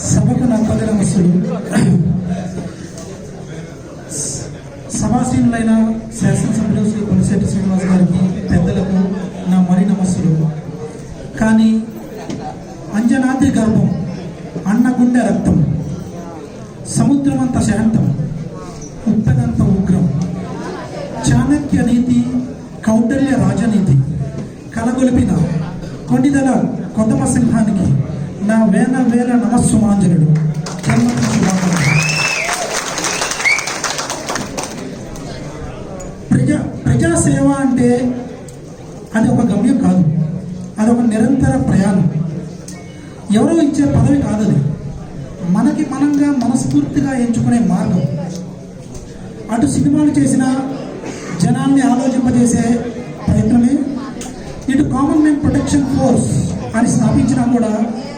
సభకు నా నమస్సులు. సభాసీనులైన శాసనసభ్యులు శ్రీ కొలిశెట్టి శ్రీనివాస్ గారికి, పెద్దలకు నా మరి నమస్సులు. కానీ అంజనాద్రి గర్భం, అన్నగుండె రక్తం, సముద్రమంత శాంతం, ఉప్పెనంత ఉగ్రం, చాణక్య నీతి, కౌటల్య రాజనీతి కలగొలిపిన కొండిదల కొత్తమ సింహానికి నా వేల నమస్సుమాంజలుడు. ప్రజాసేవ అంటే అది ఒక గమ్యం కాదు, అది ఒక నిరంతర ప్రయాణం. ఎవరో ఇచ్చే పదవి కాదది, మనకి మనంగా మనస్ఫూర్తిగా ఎంచుకునే మార్గం. అటు సినిమాలు చేసిన జనాల్ని ఆలోచింపజేసే ప్రయత్నమే, ఇటు కామన్ మ్యాన్ ప్రొటెక్షన్ ఫోర్స్ అని స్థాపించినా కూడా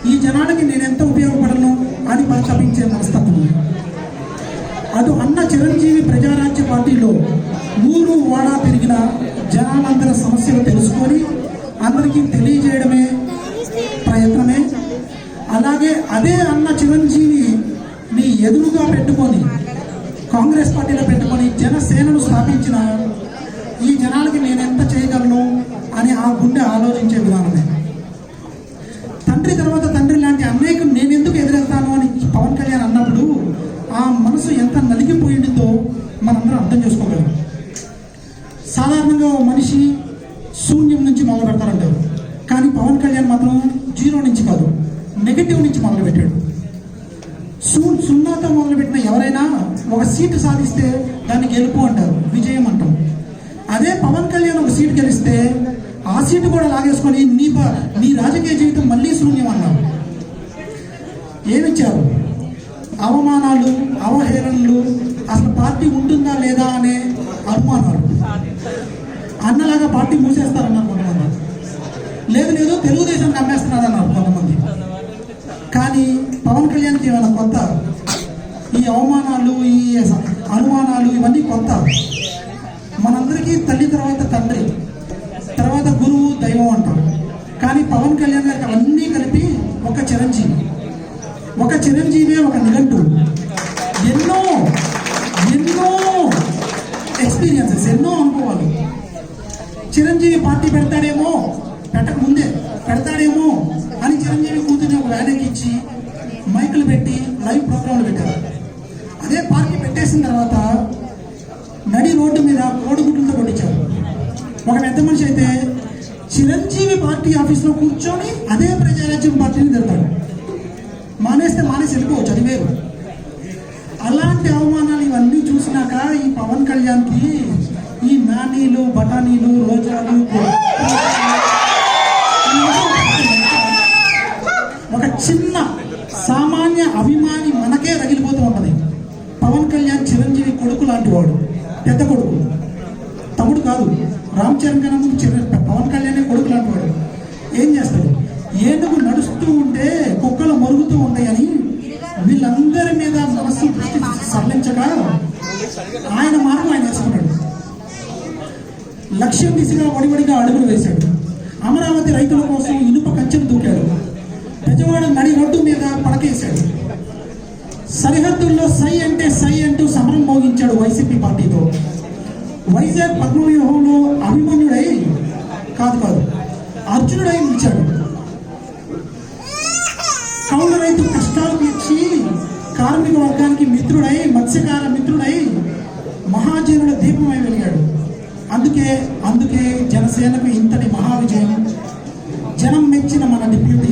ఈ జనానికి నేనెంత ఉపయోగపడను అని పరితపించే మనస్తత్వం. అటు అన్న చిరంజీవి ప్రజారాజ్య పార్టీలో ఊరు వాడా తిరిగిన జనాలందరి సమస్యలు తెలుసుకొని అందరికీ తెలియజేయడమే ప్రయత్నమే. అలాగే అదే అన్న చిరంజీవిని ఎదురుగా పెట్టుకొని కాంగ్రెస్ పార్టీలో పెట్టుకొని జనసేనను స్థాపించిన ఈ జనాలకి నేనెంత చేయగలను అని ఆ గుండె ఆలోచించే విధానమే. తండ్రి తర్వాత తండ్రి లాంటి అన్నయ్యకు నేనెందుకు ఎదురెళ్తాను అని పవన్ కళ్యాణ్ అన్నప్పుడు ఆ మనసు ఎంత నలిగిపోయిందో మనందరం అర్థం చేసుకోగలం. సాధారణంగా ఓ మనిషి శూన్యం నుంచి మొదలు పెడతారంటారు, కానీ పవన్ కళ్యాణ్ మాత్రం 0 నుంచి కాదు, నెగటివ్ నుంచి మొదలుపెట్టాడు. సున్నాతో మొదలుపెట్టిన ఎవరైనా ఒక సీటు సాధిస్తే దాన్ని గెలుపు అంటారు, విజయం అంటాం. అదే పవన్ కళ్యాణ్ ఒక సీటు గెలిస్తే ఆ సీటు కూడా లాగేసుకొని నీ రాజకీయ జీవితం మళ్ళీ శూన్యం అన్నారు. ఏమిచ్చారు? అవమానాలు, అవహేళనలు, అసలు పార్టీ ఉంటుందా లేదా అనే అనుమానాలు. అన్నలాగా పార్టీ మూసేస్తారన్నారు కొంతమంది, లేదు తెలుగుదేశం అమ్మేస్తున్నారన్నారు కొంతమంది. కానీ పవన్ కళ్యాణ్కి ఏమైనా కొత్త? ఈ అవమానాలు, ఈ అనుమానాలు ఇవన్నీ కొత్త. మనందరికీ తల్లి తర్వాత తండ్రి, తర్వాత గురువు, దైవం అంటారు. కానీ పవన్ కళ్యాణ్ గారికి అవన్నీ కలిపి ఒక చిరంజీవి, ఒక నిఘంటు. ఎన్నో ఎక్స్పీరియన్సెస్, ఎన్నో అనుభవాలు. చిరంజీవి పార్టీ పెడతాడేమో, పెట్టకముందే పెడతాడేమో అని చిరంజీవి కూతుర్ని ఒక వ్యాన్ ఇచ్చి మైకులు పెట్టి లైవ్ ప్రోగ్రాంలు పెట్టారు. అదే పార్టీ పెట్టేసిన తర్వాత నడి రోడ్డు మీద కోడిగుడ్లతో కొట్టించారు. ఒక పెద్ద మనిషి అయితే చిరంజీవి పార్టీ ఆఫీస్లో కూర్చొని అదే ప్రజారాజ్యం పార్టీని తిడతాడు. మానేసి వెళ్ళిపోవచ్చు, అది వేరు. అలాంటి అవమానాలు ఇవన్నీ చూసినాక ఈ పవన్ కళ్యాణ్కి ఈ నానీలు, బఠానీలు, రోజాలు, ఒక చిన్న సామాన్య అభిమాని మనకే రగిలిపోతూ ఉంటుంది. పవన్ కళ్యాణ్ చిరంజీవి కొడుకు లాంటి వాడు, పెద్ద కొడుకు, తమ్ముడు కాదు. రామ్ చరణ్ కన్నా ముందు పవన్ కళ్యాణ్ కొడుకు లాంటి వాడు. ఏం చేస్తాడు? ఏనుగు నడుస్తూ ఉంటే కుక్కలు మరుగుతూ ఉంటాయని వీళ్ళందరి మీద మనస్సు దృష్టి సరళించక ఆయన మార్గం ఆయన వేసుకున్నాడు. లక్ష్యం దిశగా వడివడిగా అడుగులు వేశాడు. అమరావతి రైతుల కోసం ఇనుప కంచెను దూకాడు. పెజవాడ నడి రోడ్డు మీద పడకేశాడు. సరిహద్దుల్లో సై అంటూ సమరం మోగించాడు వైసీపీ పార్టీతో. వైజాగ్ పద్మవ్యూహంలో అభిమన్యుడై కాదు అర్జునుడై నిలిచాడు. కౌలు రైతు కష్టాలు తీర్చి కార్మిక వర్గానికి మిత్రుడై, మత్స్యకార మిత్రుడై, మహాజనుల దీపమై వెలిగాడు. అందుకే జనసేనకు ఇంతటి మహా విజయం. జనం మెచ్చిన మన డిప్యూటీ